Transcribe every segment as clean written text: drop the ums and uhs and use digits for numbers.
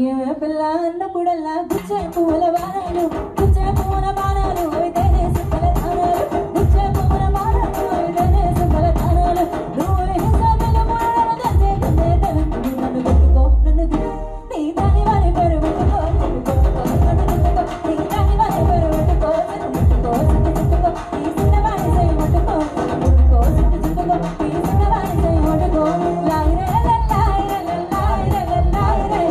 ఏమే పిల్ల అన్నప్పుడల్లా గుచ్చే పూల బాణాలు గుచ్చే పూల బాణాలు అయితేనే సుఖల తానాలు గుచ్చే పూల బాణాలు అయితేనే సుఖల తానాలు నువ్వు హింసల మూడలు దర్శే కందే తలంపు నన్ను గుట్టుకో నన్ను నీ దాని వారి పేరు పెట్టుకో నన్ను గుట్టుకో నీ దాని వారి పేరు పెట్టుకో చుట్టుకో చుట్టుకో ఈ చిన్నవాడి సై ముట్టుకో చుట్టుకో చుట్టుకో ఈ చిన్నవాడి సై ముట్టుకో లాయిరే లాయిరే లాయిరే లాయిరే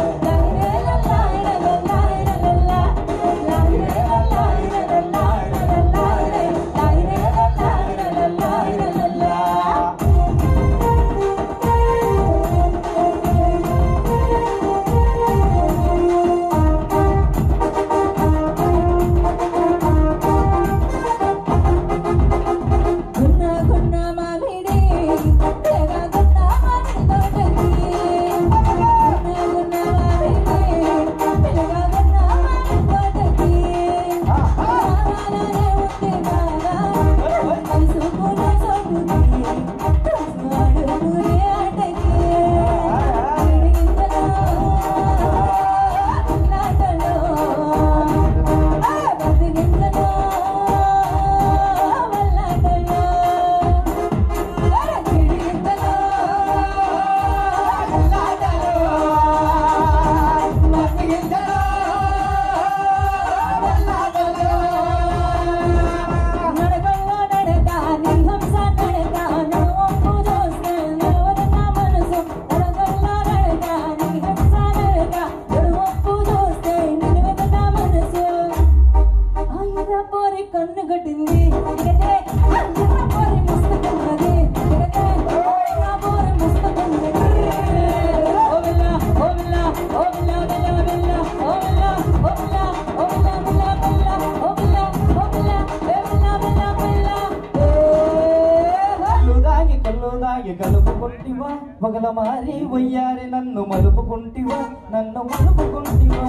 కలుపుకుంటివా పగల మారి వయ్యారి నన్ను మలుపుకుంటివా నన్ను మలుపుకుంటివా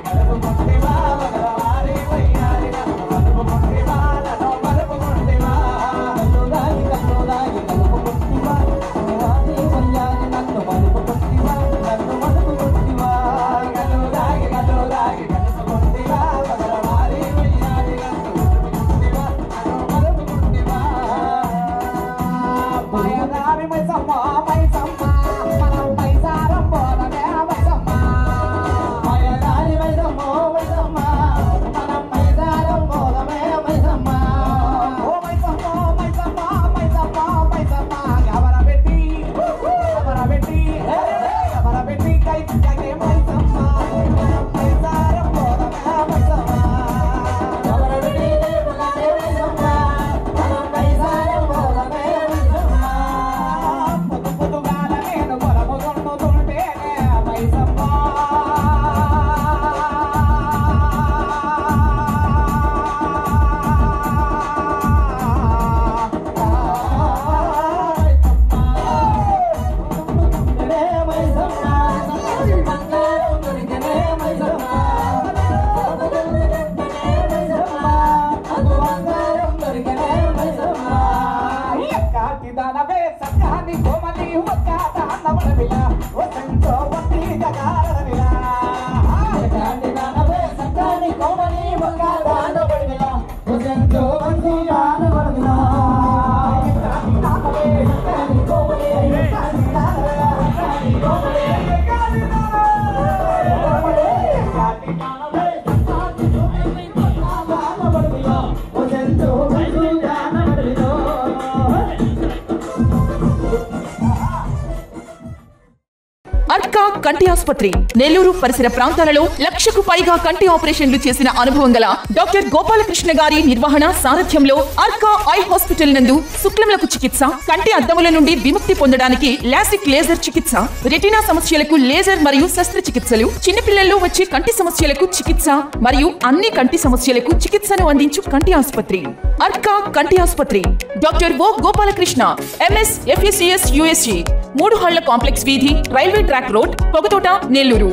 కలుపుకుంటివా పగల మారి వయ్యారి నన్ను మలుపుకుంటివా నన్ను మలుపుకుంటివా కలుపుకుంటివా మారి వయ్యారి నన్ను మలుపుకుంటివా నన్ను మలుపుకుంటివా కలుపుకుంటివా పగల మారి వయ్యారి నన్ను మలుపుకుంటివా నన్ను మలుపుకుంటివా Mayadari may sama manam may saram bola me may sama Mayadari may sama manam may saram bola me may sama Oh may sama gabara beti kai kai may sama manam may saram bola me may sama gabara beti bola me may sama manam may saram bola me Arka కంటి ఆసుపత్రి నెల్లూరు పరిసర ప్రాంతాలలో 1,00,000కు పైగా కంటి ఆపరేషన్లు చేసిన అనుభవం గల డాక్టర్ గోపాలకృష్ణ గారి నిర్వహణ సారథ్యంలో అర్కా ఐ హాస్పిటల్ నందు శుక్లములకు చికిత్స, కంటి అద్దముల నుండి విముక్తి పొందడానికి లాసిక్ లేజర్ చికిత్స, రెటినా సమస్యలకు లేజర్ మరియు శస్త్రచికిత్సలు, చిన్నపిల్లల్లో వచ్చే కంటి సమస్యలకు చికిత్స మరియు అన్ని కంటి సమస్యలకు చికిత్సను అందించు కంటి ఆసుపత్రి అర్కా కంటి ఆసుపత్రి. Doctor O Gopalakrishna MS FACS USG 3 హళ్ల కాంప్లెక్స్ వీధి, railway track road, Pogathota, Nellore.